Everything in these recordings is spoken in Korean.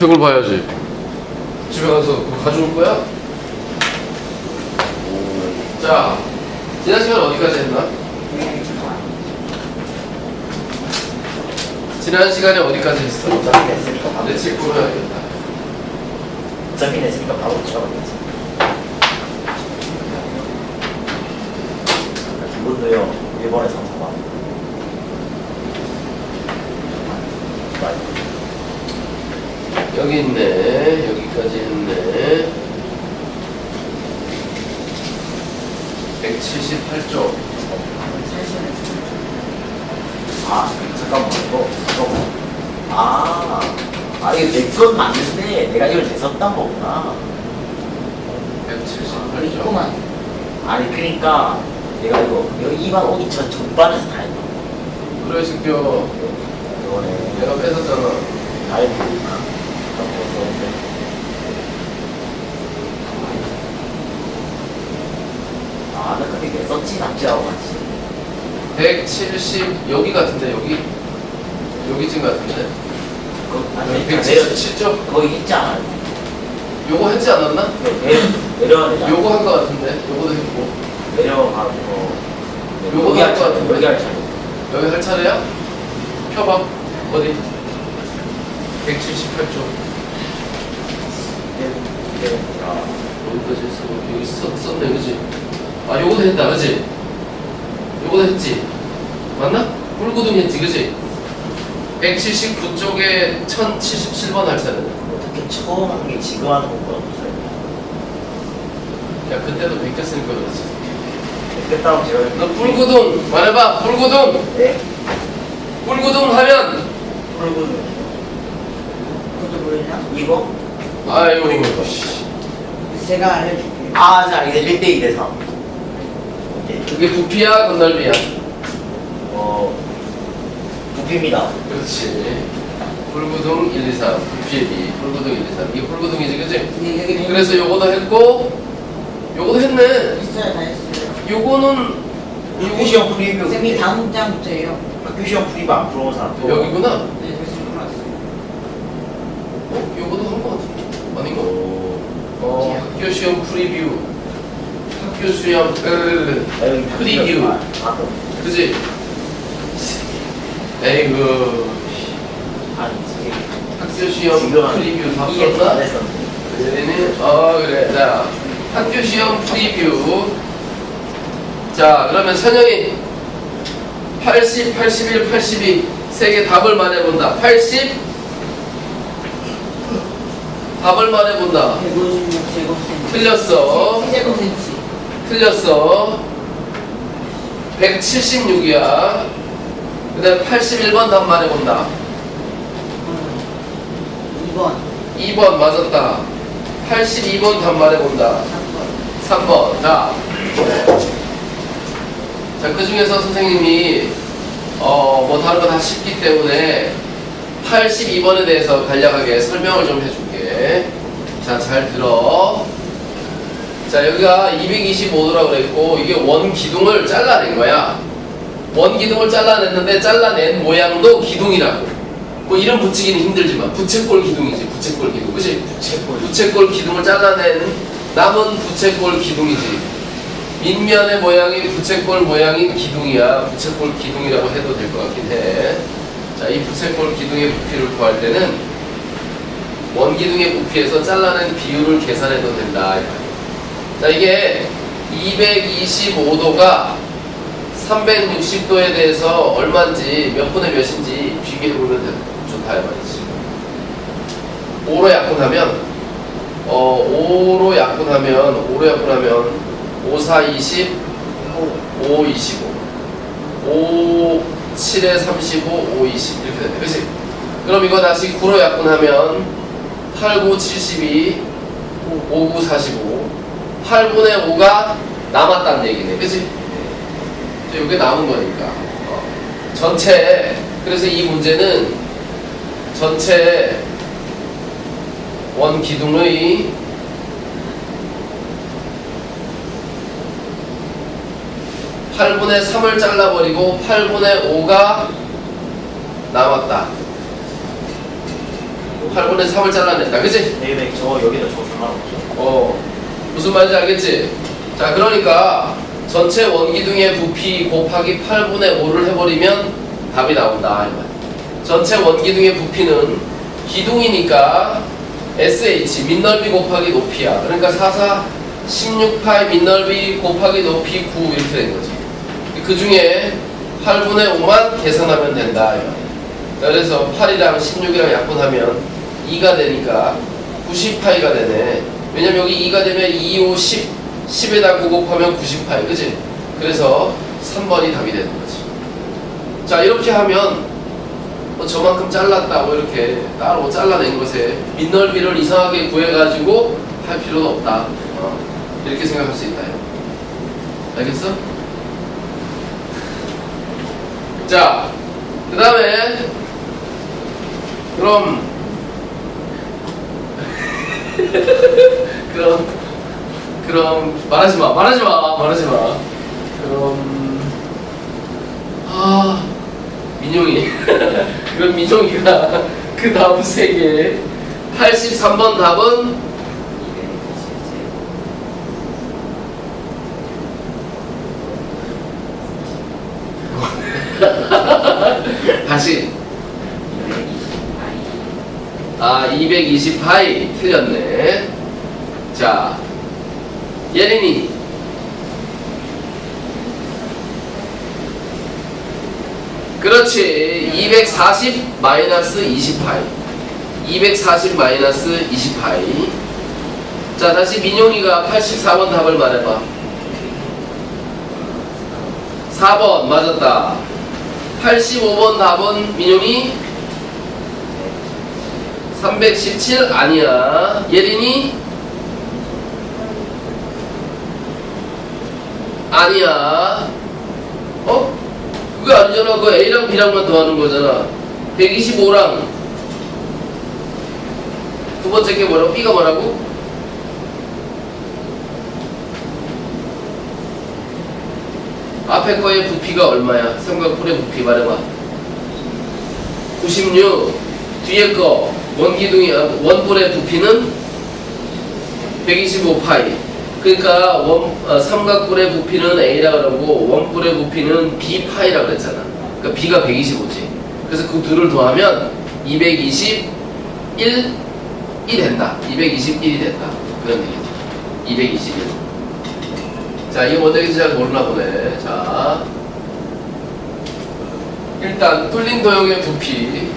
책을 봐야지. 집에 가서 그거 가져올 거야? 자, 지난 시간 어디까지 했나? 지난 시간에 어디까지 했어? 점이 냈으니까 바로 내 책 보여야겠다. 점이 냈으니까 바로 붙여버리지. 기본도요 1번에 3, 4번. 여기 있네. 여기까지 했네. 178쪽. 아 잠깐만 이거 이거 내 건 맞는데 내가 이걸 냈었던 거구나. 178쪽. 있구만. 아니 그러니까 내가 이거 2반 오기 전 전반에서 다 했던 거. 그래, 이 새끼야. 이거네. 내가 뺏었잖아. 다 했구나. 나 근데 왜 썼지 납치하고 같이. 170, 여기 같은데, 여기? 여기쯤 같은데? 아니 177쪽? 거기 있지 않아요? 요거 했지 않았나? 내려가야 요거 한 거 같은데? 요거도 했고. 내려가고 요거 여기 할 할 것 차례 같은데? 여기 할 차례. 여기 할 차례야? 펴봐. 어디? 178쪽. 여기까지 했어. 여기 썼네, 그지? 아, 요거도 했다, 그지? 요거도 했지? 맞나? 꿀구둥 했지, 그지? 179쪽에 1077번 할 차례. 어떻게 처음 한 게 지금 하는 것보다 없어요. 야, 그때도 베꼈으니까 그렇지. 됐다고 제가 너 꿀구둥 말해봐. 꿀구둥. 네? 꿀구둥 하면 붉은 그것도 모르냐? 이거? 아이고 이거 씨. 제가 알려줄게요. 자 이게 1대2 대 3. 그게 부피야 건널비야? 부피입니다. 그렇지. 꿀구둥 1, 2, 3 부피의 비. 꿀구둥 1, 2, 3 이게 꿀구둥이지, 그지? 네, 여기 그래서 요거도 했고 요거도 했네. 있어요, 다 했어요. 요거는 학교 시험 프리뷰. 쌤이 다음 문장부터예요. 학교 시험 프리뷰 안 풀어본 사람 또. 여기구나. 네, 그래서 풀어놨어요. 요거도 한 거 같은데 아닌가? 학교 시험 프리뷰. 학교 시험 프리뷰. 그지? 에이구 학교 시험 프리뷰 다 풀었나? 그래는 그래. 자, 학교 시험 프리뷰. 자, 그러면 찬영이 80, 81, 82 세 개 답을 말해본다. 80 답을 말해본다. 156제곱센치. 틀렸어. 3제곱센치. 틀렸어. 176이야. 그 다음에 81번 답 말해본다. 2번. 2번 맞았다. 82번 답 말해본다. 3번. 3번. 자, 그 중에서 선생님이 뭐 다른 거 다 쉽기 때문에 82번에 대해서 간략하게 설명을 좀 해줄게. 자, 잘 들어. 자, 여기가 225도라고 그랬고 이게 원 기둥을 잘라낸 거야. 원 기둥을 잘라냈는데 잘라낸 모양도 기둥이라고. 뭐 이름 붙이기는 힘들지만 부채꼴 기둥이지. 부채꼴 기둥, 그치? 부채꼴 기둥을 잘라낸 남은 부채꼴 기둥이지. 밑면의 모양이 부채꼴 모양인 기둥이야. 부채꼴 기둥이라고 해도 될 것 같긴 해. 자, 이 부채꼴 기둥의 부피를 구할 때는 원기둥의 부피에서 잘라낸 비율을 계산해도 된다. 자, 이게 225도가 360도에 대해서 얼마인지 몇 분의 몇인지 비교해보면 좋다 이 말이지. 5로 약분하면 5로 약분하면 5, 4, 20, 5, 25 5, 7에 35, 5, 20 이렇게 되네. 그치? 그럼 이거 다시 9로 약분하면 8, 9, 72 5, 9, 45 8분의 5가 남았다는 얘기네. 그치? 이게 남은 거니까. 전체, 그래서 이 문제는 전체 원 기둥의 8분의 3을 잘라버리고 8분의 5가 남았다. 8분의 3을 잘라낸다. 그치? 네네 저 여기다 저 상관없죠. 무슨 말인지 알겠지? 자, 그러니까 전체 원기둥의 부피 곱하기 8분의 5를 해버리면 답이 나온다. 이 말. 전체 원기둥의 부피는 기둥이니까 SH 민넓이 곱하기 높이야. 그러니까 44 16파이 민넓이 곱하기 높이 9 이렇게 된 거지. 그 중에 8분의 5만 계산하면 된다. 이 말. 자, 그래서 8이랑 16이랑 약분하면 2가 되니까 90파이가 되네. 왜냐면 여기 2가 되면 2, 5, 10, 10에다 9 곱하면 90파이, 그치? 그래서 3번이 답이 되는 거지. 자, 이렇게 하면 뭐 저만큼 잘랐다, 뭐 이렇게 따로 잘라낸 것에 민넓이를 이상하게 구해가지고 할 필요는 없다. 이렇게 생각할 수 있다. 알겠어? 자, 그 다음에 그럼 그럼 말하지 마. 그럼 민용이 그럼 민용이가 그 다음 세 개 83번 답은 다시 220파이 틀렸네. 자, 예린이 그렇지. 240 마이너스 20파이 240 마이너스 20파이. 자, 다시 민용이가 84번 답을 말해봐. 4번 맞았다. 85번 답은 민용이 317 아니야. 예린이 아니야. 그게 아니잖아. 그거 A랑 B랑만 더하는 거잖아. 125랑 두 번째 게 뭐라고? B가 뭐라고? 앞에 거의 부피가 얼마야? 삼각뿔의 부피 말해봐. 96. 뒤에 거 원뿔의 부피는 125파이. 그러니까 삼각뿔의 부피는 A라 그러고 원뿔의 부피는 B파이라 그랬잖아. 그러니까 B가 125지. 그래서 그 둘을 더하면 221이 된다. 221이 된다. 그런 얘기지. 221. 자, 이게 뭔 얘기인지 잘 모르나 보네. 자, 일단 뚫린 도형의 부피.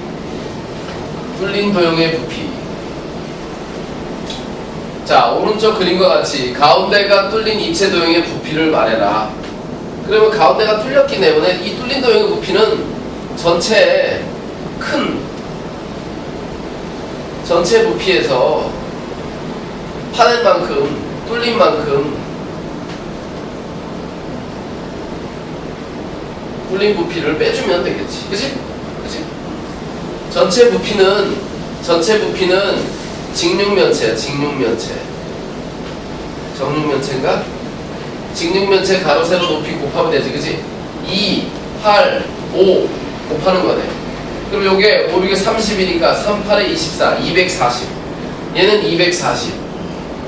자, 오른쪽 그림과 같이 가운데가 뚫린 입체 도형의 부피를 말해라. 그러면 가운데가 뚫렸기 때문에 이 뚫린 도형의 부피는 전체 부피에서 파낸 만큼, 뚫린 만큼 뚫린 부피를 빼주면 되겠지. 그치? 전체 부피는 직육면체야. 정육면체인가? 직육면체 가로 세로 높이 곱하면 되지. 그치? 2, 8, 5 곱하는 거네. 그럼 요게 5, 6에 30이니까 3, 8에 24, 240. 얘는 240.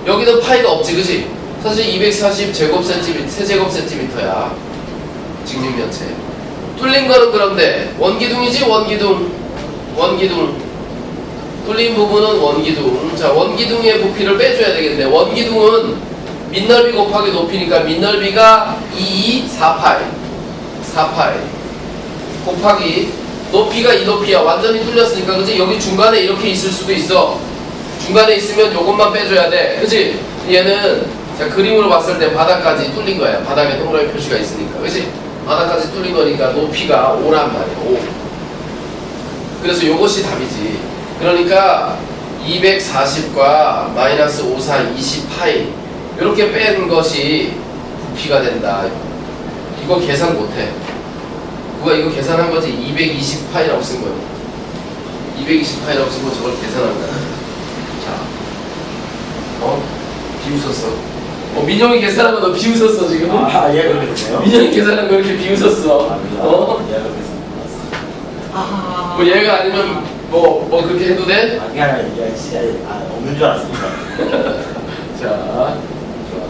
여기는 파이가 없지. 그치? 사실 240 제곱센티미터, 세제곱센티미터야. 직육면체. 뚫린 거는 그런데 원기둥이지. 원기둥. 뚫린 부분은 원기둥. 자, 원기둥의 부피를 빼줘야 되겠네. 원기둥은 민넓이 곱하기 높이니까 민넓이가 4파이 곱하기 높이가 이 높이야. 완전히 뚫렸으니까. 그치? 여기 중간에 이렇게 있을 수도 있어. 중간에 있으면 요것만 빼줘야 돼. 그치? 얘는 자, 그림으로 봤을 때 바닥까지 뚫린 거야. 바닥에 동그라미 표시가 있으니까. 그치? 바닥까지 뚫린 거니까 높이가 5란 말이야. 5. 그래서 요것이 답이지. 그러니까 240과 마이너스 5, 4, 20파이 이렇게 뺀 것이 부피가 된다. 이거 계산 못해. 누가 이거 계산한 거지? 220파이라고 쓴 거야. 220파이라고 쓴 거 저걸 계산한 거야. 자, 비웃었어. 민영이 계산한 거 너 비웃었어 지금. 예, 그러겠네요. 민영이 계산한 거 이렇게 비웃었어. 예, 그러겠습니다. 뭐 얘가 아니면 뭐 그렇게 해도 돼? 아, 그게 아니라, 야, 진짜, 없는 줄 알았습니다. 자, 좋아.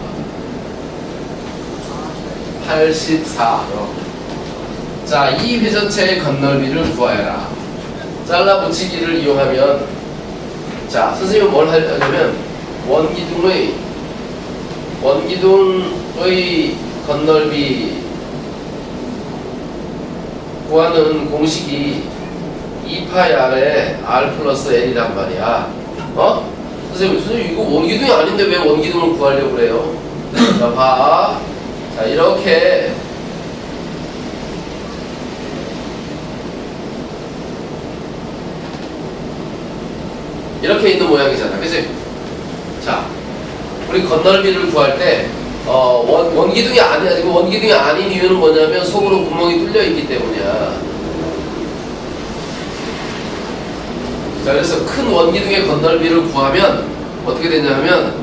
84. 자, 이 회전체의 건널비를 구하여라. 잘라 붙이기를 이용하면, 자, 선생님은 뭘 하냐면, 원기둥의 건널비 구하는 공식이 2파이 R에 R 플러스 L이란 말이야. 어? 선생님 이거 원기둥이 아닌데 왜 원기둥을 구하려고 그래요? 자, 봐. 자, 이렇게 있는 모양이잖아. 그치? 자, 우리 건널비를 구할 때 원기둥이 아니고 원기둥이 아닌 이유는 뭐냐면 속으로 구멍이 뚫려 있기 때문이야. 자, 그래서 큰 원기둥의 건널비를 구하면 어떻게 되냐면,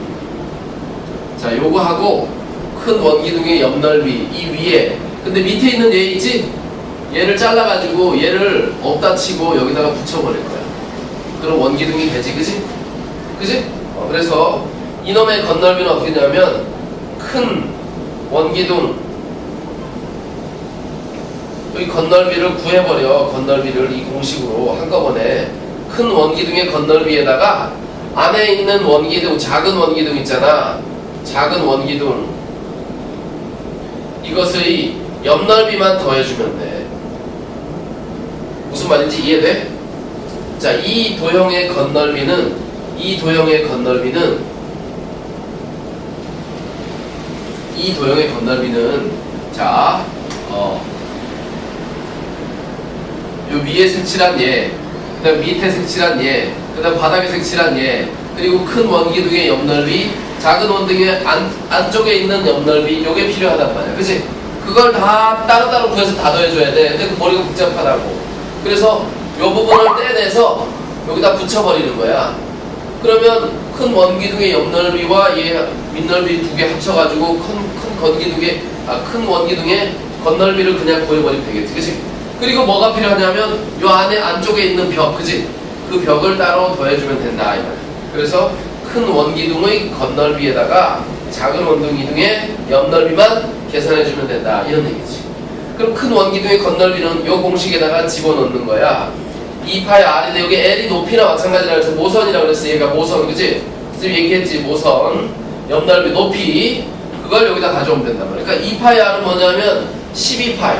자, 요거하고 큰 원기둥의 옆넓이 이 위에, 근데 밑에 있는 얘 있지? 얘를 잘라가지고 얘를 없다 치고 여기다가 붙여버릴 거야. 그럼 원기둥이 되지, 그지? 그지? 그래서 이놈의 건널비는 어떻게 되냐면, 큰 원기둥 여기 건널비를 구해버려. 건널비를 이 공식으로 한꺼번에 큰 원기둥의 건널비에다가 안에 있는 원기둥, 작은 원기둥 있잖아. 작은 원기둥 이것의 옆넓이만 더해주면 돼. 무슨 말인지 이해돼? 자, 이 도형의 건널비는 자, 요 위에 색칠한 얘, 그 다음 밑에 색칠한 얘, 그 다음 바닥에 색칠한 얘, 그리고 큰 원기둥의 옆넓이, 작은 원기둥의 안쪽에 있는 옆넓이, 요게 필요하단 말이야. 그치? 그걸 다 따로따로 구해서 다 더해줘야 돼. 근데 그 머리가 복잡하다고. 그래서 요 부분을 떼내서 여기다 붙여버리는 거야. 그러면 큰 원기둥의 옆넓이와 얘 윗넓이 두 개 합쳐가지고 큰 원기둥의 건넓이를 그냥 구해버리면 되겠지. 그치? 그리고 뭐가 필요하냐면 요 안에 안쪽에 있는 벽, 그치? 그 벽을 따로 더해주면 된다 이 말이야. 그래서 큰 원기둥의 건넓이에다가 작은 원기둥의 옆넓이만 계산해주면 된다 이런 얘기지. 그럼 큰 원기둥의 건넓이는 요 공식에다가 집어넣는 거야. 2파이 R인데 여기 L이 높이나 마찬가지라 해서 모선이라고 그랬어. 얘가 모선, 그치? 지금 얘기했지, 모선 옆넓이 높이, 그걸 여기다 가져오면 된단 말이야. 그러니까 2파이 R은 뭐냐면 12파이,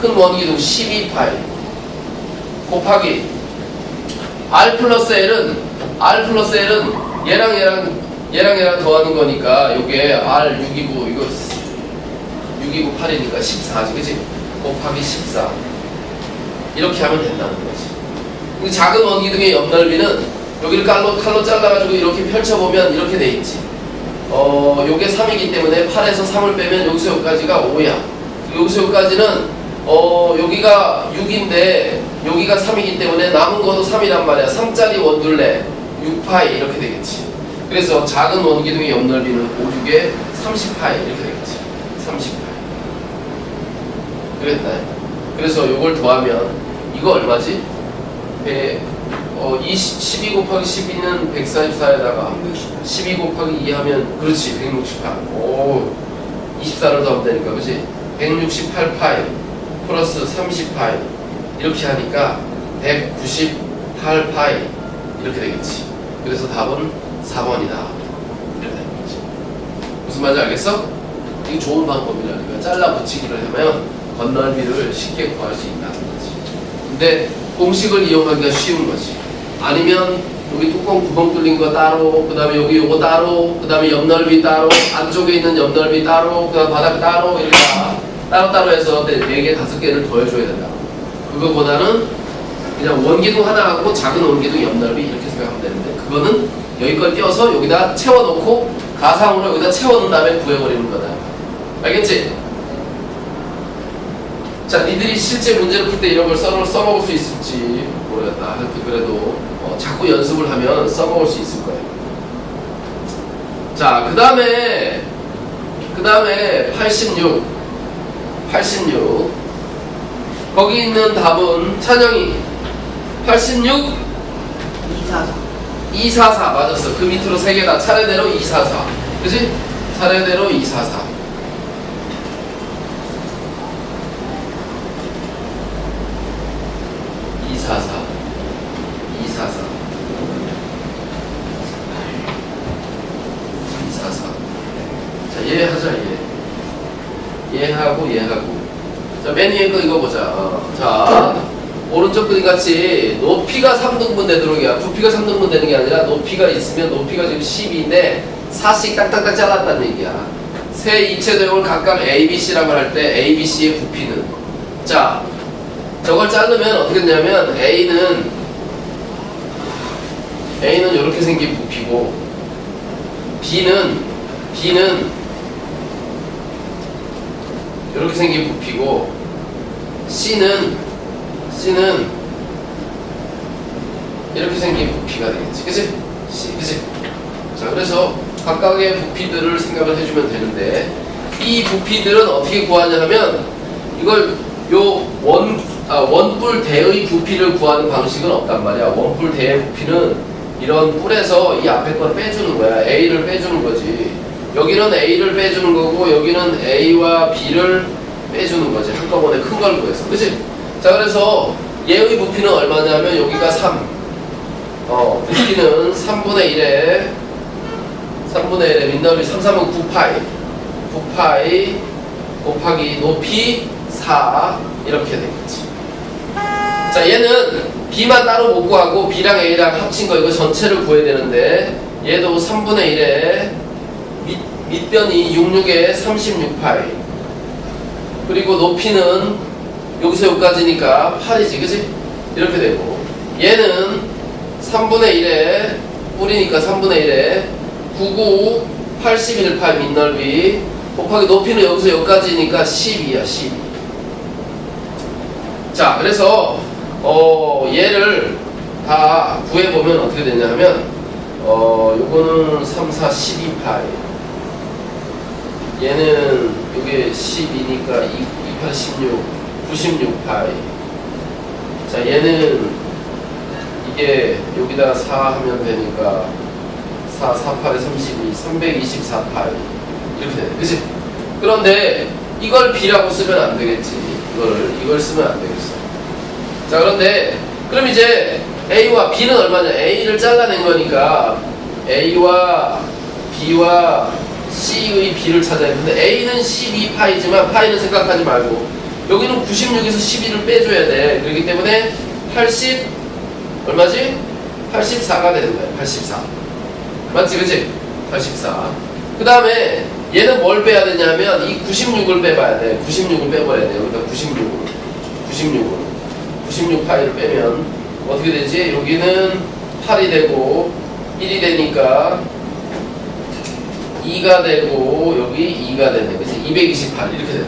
큰 원기둥 12파이 곱하기 R 플러스 L은 얘랑 더하는 거니까 요게 R 629 이거 629 8이니까 14지, 그치? 곱하기 14 이렇게 하면 된다는 거지. 근데 작은 원기둥의 옆넓이는 여기를 칼로 잘라가지고 이렇게 펼쳐보면 이렇게 돼 있지. 요게 3이기 때문에 8에서 3을 빼면 여기서 여기까지가 5야. 여기서 여기까지는 여기가 6인데 여기가 3이기 때문에 남은 것도 3이란 말이야. 3짜리 원둘레 6파이 이렇게 되겠지. 그래서 작은 원기둥의 옆넓이는 5, 6에 30파이 이렇게 되겠지. 30파이. 그랬나? 그래서 요걸 더하면 이거 얼마지? 12 곱하기 12는 144에다가 12 곱하기 2 하면 그렇지 168. 오, 24를 더하면 되니까 그치? 168파이 플러스 30파이 이렇게 하니까 198파이 이렇게 되겠지. 그래서 답은 4번이다 이렇게 되는 거지. 무슨 말인지 알겠어? 이게 좋은 방법이라니까. 잘라 붙이기를 하면 건널비를 쉽게 구할 수 있다는 거지. 근데 공식을 이용하기가 쉬운 거지. 아니면 여기 뚜껑 구멍 뚫린 거 따로, 그 다음에 여기 요거 따로, 그 다음에 옆넓이 따로, 안쪽에 있는 옆넓이 따로, 그 다음 바닥 따로, 이렇게 따로따로 해서 4개, 5개를 더해줘야 된다. 그거보다는 그냥 원기둥 하나 하고 작은 원기둥 옆넓이 이렇게 생각하면 되는데, 그거는 여기 걸 띄워서 여기다 채워놓고 가상으로 여기다 채워놓은 다음에 구해버리는 거다. 알겠지? 자, 니들이 실제 문제를 풀 때 이런 걸 써먹을 수 있을지 모르겠다. 하여튼 그래도 자꾸 연습을 하면 써먹을 수 있을 거예요. 자, 그 다음에 86 거기 있는 답은 찬영이 86 244. 244 맞았어. 그 밑으로 3개 다 차례대로 244. 그지? 차례대로 244. 자, 얘 하자, 얘. 얘하고, 얘하고. 자, 맨 위에 거 이거 보자. 자, 오른쪽 그림 같이 높이가 3등분 되도록 이야. 부피가 3등분 되는 게 아니라 높이가 있으면 높이가 지금 12인데 4씩 딱딱딱 잘랐다는 얘기야. 세 입체도형을 각각 A, B, C라고 할 때 A, B, C의 부피는 자, 저걸 자르면 어떻게 되냐면 A는 이렇게 생긴 부피고 B는 이렇게 생긴 부피고 C는 이렇게 생긴 부피가 되겠지. 그치? 그치? 자, 그래서 각각의 부피들을 생각을 해주면 되는데 이 부피들은 어떻게 구하냐 하면 이걸 원뿔 대의 부피를 구하는 방식은 없단 말이야. 원뿔 대의 부피는 이런 뿔에서 이 앞에 거를 빼주는 거야. A를 빼주는 거지. 여기는 A를 빼주는 거고 여기는 A와 B를 빼주는 거지. 한꺼번에 큰 걸 구해서. 그치? 자, 그래서 얘의 부피는 얼마냐면 여기가 3. 부피는 3분의 1에 민너비 3, 3은 9파이. 9파이 곱하기 높이 4 이렇게 되겠지. 자, 얘는 B만 따로 못 구하고 B랑 A랑 합친 거 이거 전체를 구해야 되는데 얘도 3분의 1에 밑변이 66에 36파이 그리고 높이는 여기서 여기까지니까 8이지. 그치? 이렇게 되고 얘는 3분의 1에 뿌리니까 3분의 1에 99 81파이 밑넓이 곱하기 높이는 여기서 여기까지니까 12야 12. 자, 그래서 얘를 다 구해보면 어떻게 되냐 하면 요거는 3, 4, 12파이 얘는 요게 12니까 2, 8, 16 96파이. 자, 얘는 이게 여기다 4 하면 되니까 4, 4, 8에 32 324파이 이렇게 되네. 그치? 그런데 이걸 B라고 쓰면 안 되겠지. 이걸 쓰면 안 되겠어. 자, 그런데 그럼 이제 A와 B는 얼마냐? A를 잘라낸 거니까 A와 B와 C의 B를 찾아야 되는데 A는 12파이지만 파이는 생각하지 말고 여기는 96에서 12를 빼줘야 돼. 그렇기 때문에 80 얼마지? 84가 되는 거야. 84 맞지? 그치? 84. 그 다음에 얘는 뭘 빼야 되냐면 이 96을 빼봐야 돼. 96을 빼버려야 돼. 여기다 96파이를 빼면 어떻게 되지? 여기는 8이 되고 1이 되니까 2가 되고 여기 2가 되네. 그치? 228 이렇게 되네.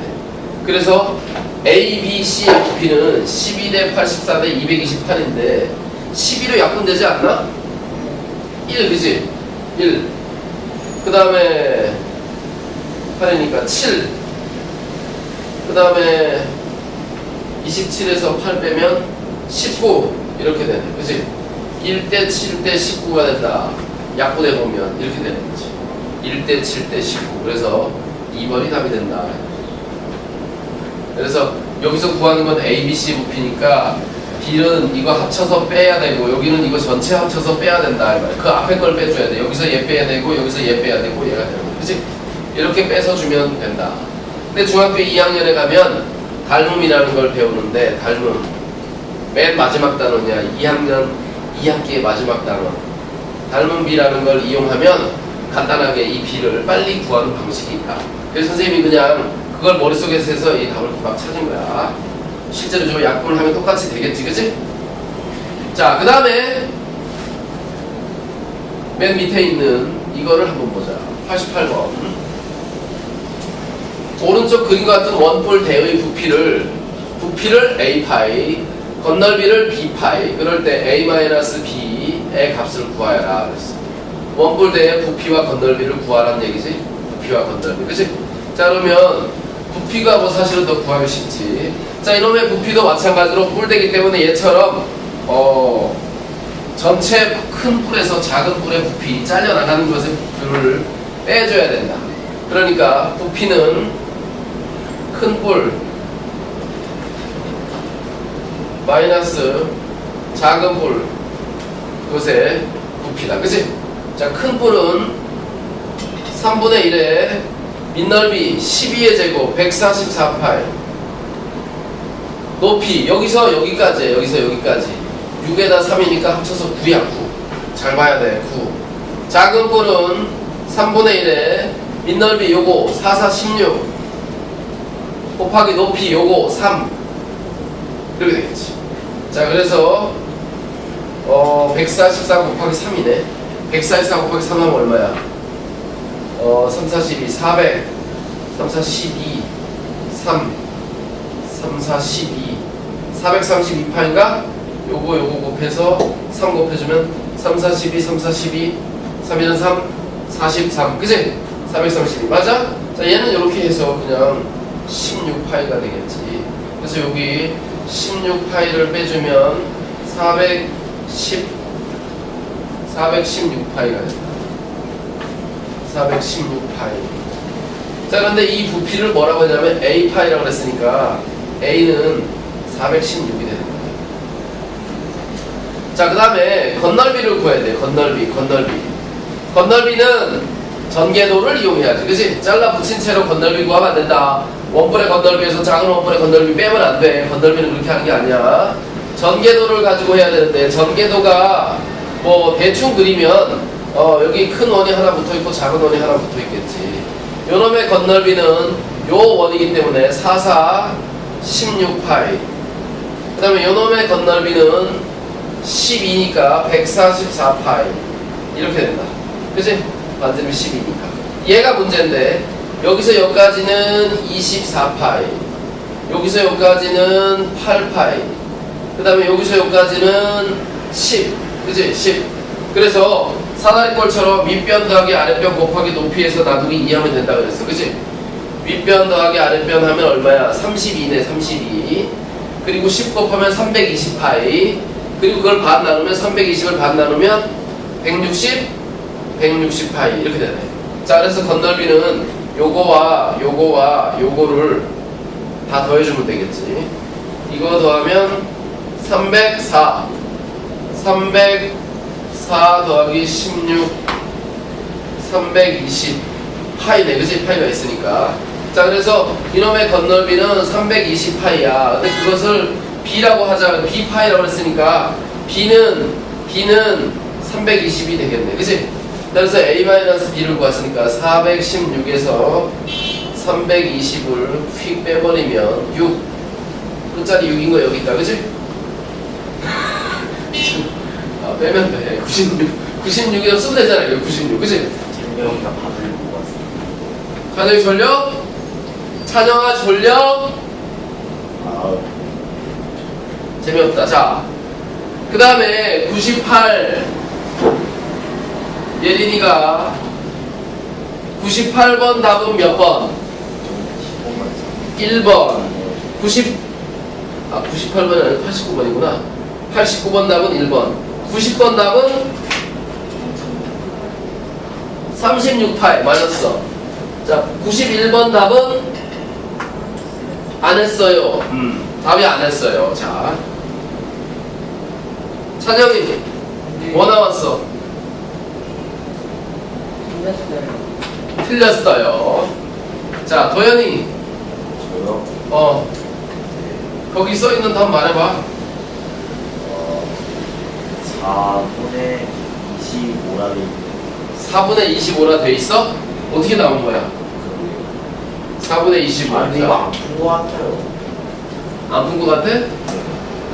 그래서 A, B, C의 부피는 12 대 84 대 228인데 12로 약분되지 않나? 1 그치? 1 그 다음에 8이니까 7 그 다음에 27에서 8 빼면 19 이렇게 되네. 그치? 1대 7대 19가 된다. 약분해보면 이렇게 되는 거지. 1대 7대 19 그래서 2번이 답이 된다. 그래서 여기서 구하는 건 A, B, C 부피니까 B는 이거 합쳐서 빼야 되고 여기는 이거 전체 합쳐서 빼야 된다. 그 앞에 걸 빼줘야 돼. 여기서 얘 빼야 되고 여기서 얘 빼야 되고 얘가 되는 거야. 그치? 이렇게 빼서 주면 된다. 근데 중학교 2학년에 가면 닮음이라는 걸 배우는데 닮음 맨 마지막 단원이야. 2학년 2학기의 마지막 단원. 닮음비라는 걸 이용하면 간단하게 이 B를 빨리 구하는 방식이 있다. 그래서 선생님이 그냥 그걸 머릿속에서 해서 이 답을 막 찾은 거야. 실제로 좀 약분을 하면 똑같이 되겠지, 그치? 자, 그 다음에 맨 밑에 있는 이거를 한번 보자. 88번. 오른쪽 그림과 같은 원뿔 대의 부피를 A파이, 건널비를 B파이, 그럴 때 A-B의 값을 구하여라. 그랬어. 원뿔 대의 부피와 건널비를 구하라는 얘기지? 부피와 건널비, 그치? 자, 그러면 부피가 뭐 사실은 더 구하기 쉽지. 자, 이놈의 부피도 마찬가지로 뿔되기 때문에 얘처럼 전체 큰 뿔에서 작은 뿔의 부피 잘려나가는 것의 부피를 빼줘야 된다. 그러니까 부피는 큰 뿔 마이너스 작은 뿔 그것의 부피다. 그치? 자, 큰 뿔은 3분의 1에 밑넓이 12의 제곱 144파이 높이 여기서 여기까지 여기서 여기까지 6에다 3이니까 합쳐서 9야 9. 잘 봐야 돼. 9. 작은 뿔은 3분의 1에 밑넓이 요거 4, 4, 16 곱하기 높이 요거 3 이렇게 되겠지. 자, 그래서 144 곱하기 3이네. 144 곱하기 3 하면 얼마야? 3, 4, 12 400 3, 4, 12 3 3, 4, 12 432파인가? 요거 곱해서 3 곱해주면 3, 4, 12 3, 4, 12 3, 1은 3 43 그치? 432 맞아? 자, 얘는 이렇게 해서 그냥 16파이가 되겠지. 그래서 여기 16파이를 빼주면 416파이가 된다. 416파이. 자, 그런데 이 부피를 뭐라고 하냐면 A파이라고 그랬으니까 A는 416이 되는 거예요. 자, 그 다음에 건널비를 구해야 돼. 건널비는 전개도를 이용해야지. 그치? 잘라 붙인 채로 건널비 구하면 안 된다. 원뿔의 건널비에서 작은 원뿔의 건널비 빼면 안 돼. 건널비는 그렇게 하는 게 아니야. 전개도를 가지고 해야 되는데, 전개도가 뭐 대충 그리면 여기 큰 원이 하나 붙어 있고 작은 원이 하나 붙어 있겠지. 요놈의 건널비는 요 원이기 때문에 4, 4 16파이. 그 다음에 요놈의 건널비는 12니까 144파이. 이렇게 된다. 그치? 반지름이 12니까. 얘가 문제인데, 여기서 여기까지는 24파이. 여기서 여기까지는 8파이. 그 다음에 여기서 여기까지는 10. 그치? 10. 그래서 사다리꼴처럼 윗변 더하기 아랫변 곱하기 높이에서 나누기 2 하면 된다 그랬어. 그치? 윗변 더하기 아랫변 하면 얼마야? 32네, 32. 그리고 10 곱하면 320파이. 그리고 그걸 반 나누면 320을 반 나누면 160파이. 이렇게 되네. 자, 그래서 건널비는 요거와 요거를 다 더해주면 되겠지. 이거 더하면 304 더하기 16 320 파이네. 그치? 파이가 있으니까. 자, 그래서 이놈의 건널비는 320파이야. 근데 그것을 B라고 하자. B파이라고 했으니까 B는 320이 되겠네. 그치? 그래서 A-B를 구했으니까 416에서 320을 휙 빼버리면 6 끝자리 6인 거 여기 있다. 그치? 아, 빼면 돼. 96이라고 쓰면 되잖아. 이거 96. 그치? 재민이가 밥을 먹고 왔습니다. 찬영이 졸려? 찬영아 졸려? 재미없다. 자, 그 다음에 98 예린이가 98번 답은 몇 번? 1번 98번이 아니라 89번이구나 89번 답은 1번 90번 답은 36파이 맞았어. 자, 91번 답은 안 했어요. 답이 안 했어요. 자, 찬영이 뭐 나왔어? 틀렸어요. 자, 도현이 저요? 거기 써있는 답 말해봐. 4분의 25라 돼 있는데 4분의 25라 돼 있어? 어떻게 나온 거야? 4분의 25. 아니 이거 안 푼 거 같아요. 안 푼 거 같아?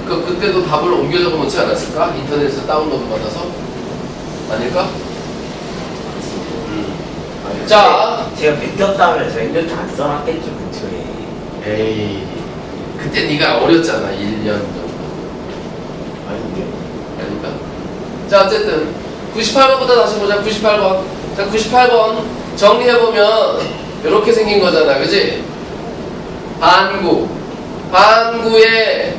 그때도 답을 옮겨 적어 놓지 않았을까? 인터넷에서 다운로드 받아서? 아닐까? 아니, 자. 제가 베꼈다면 저 이렇게 안 써놨겠죠 근처에. 에이, 그때 네가 어렸잖아. 1년 정도. 아닌데? 아닌가? 자, 어쨌든 98번부터 다시 보자. 98번. 자, 98번 정리해보면 이렇게 생긴 거잖아. 그지? 반구의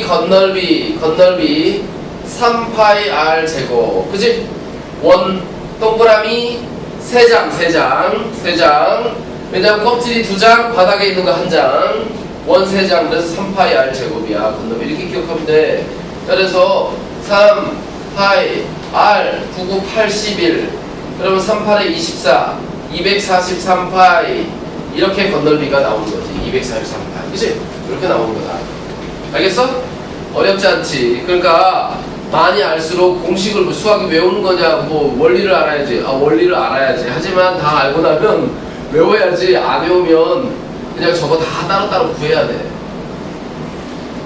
건널비 3파이 r 제곱. 그지? 원 동그라미 3장. 왜냐면 껍질이 2장, 바닥에 있는 거 1장. 원 3장, 그래서 3파이 r 제곱이야. 건너면 이렇게 기억하면 돼. 그래서 3파이 r 99 81. 그러면 38에 24, 243파이. 이렇게 건널비가 나오는 거지. 243파이. 그치? 이렇게 나오는 거다. 알겠어? 어렵지 않지. 그러니까 많이 알수록 공식을 뭐 수학이 외우는 거냐, 뭐 원리를 알아야지. 원리를 알아야지. 하지만 다 알고 나면 외워야지. 안 외우면 그냥 저거 다 따로따로 구해야 돼.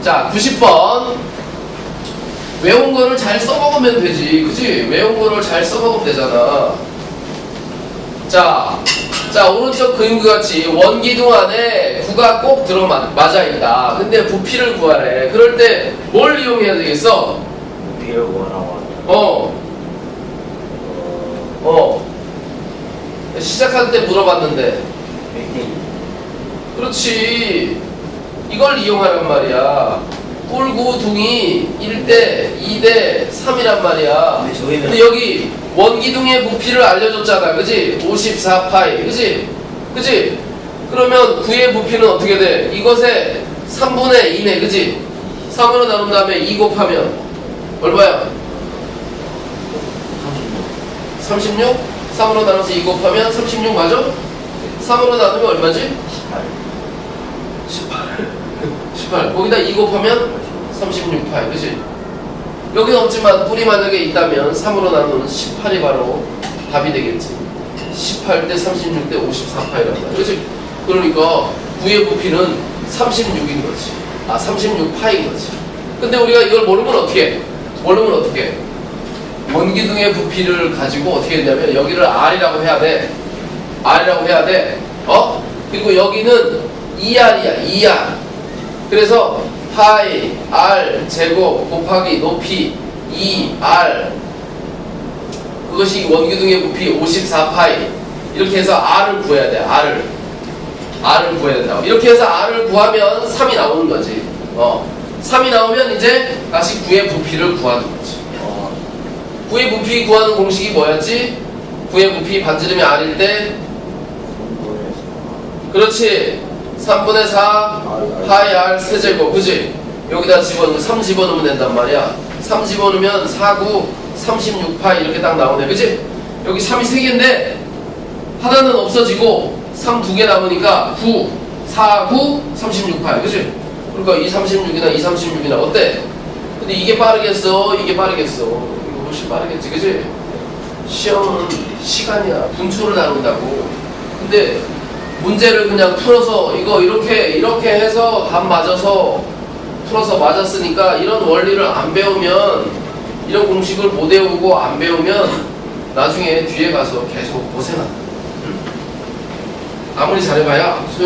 자, 90번. 외운 거를 잘 써먹으면 되지. 그치? 외운 거를 잘 써먹으면 되잖아. 자, 오른쪽 그림과 같이 원기둥 안에 구가 꼭 맞아 있다. 근데 부피를 구하래. 그럴 때 뭘 이용해야 되겠어? 부피를 원하고 시작할 때 물어봤는데. 1대2. 그렇지. 이걸 이용하란 말이야. 뿔구둥이 1대 2대 3이란 말이야. 근데 여기 원기둥의 부피를 알려줬잖아. 그지? 54파이. 그지? 그러면 구의 부피는 어떻게 돼? 이것의 3분의 2네. 그지? 3으로 나눈 다음에 2 곱하면 얼마야? 36? 3으로 나눠서 2 곱하면 36 맞아? 3으로 나누면 얼마지? 18. 거기다 2 곱하면 36파이. 그치? 여긴 없지만 뿔이 만약에 있다면 3으로 나누는 18이 바로 답이 되겠지. 18대 36대 54파이란 말이야. 그치? 그러니까 구의 부피는 36인 거지. 36파인 거지. 근데 우리가 이걸 모르면 어떻게 해? 원기둥의 부피를 가지고 어떻게 했냐면 여기를 R이라고 해야 돼. 그리고 여기는 2R이야. 2R. 그래서 파이 R 제곱 곱하기 높이 2R. 그것이 원기둥의 부피 54파이. 이렇게 해서 R을 구해야 돼. R을 구해야 된다고. 이렇게 해서 R을 구하면 3이 나오는 거지. 3이 나오면 이제 다시 구의 부피를 구하는 거지. 구의 부피 구하는 공식이 뭐였지? 구의 부피 반지름이 R일 때 그렇지. 3분의 4 파이 R 세제곱. 그지? 여기다 3 집어넣으면 된단 말이야. 3 집어넣으면 4, 9, 36파이 이렇게 딱 나오네. 그지? 여기 3이 3개인데 하나는 없어지고 3 2개 남으니까 9, 4, 9, 36파이. 그지? 그러니까 2, 36이나 2, 36이나 어때? 근데 이게 빠르겠어? 이거 훨씬 빠르겠지. 그지? 시험은 시간이야. 분초를 다룬다고. 근데 문제를 그냥 풀어서 이거 이렇게 해서 답 맞아서 풀어서 맞았으니까 이런 원리를 안 배우면, 이런 공식을 못 외우고 안 배우면 나중에 뒤에 가서 계속 고생한다. 아무리 잘해봐야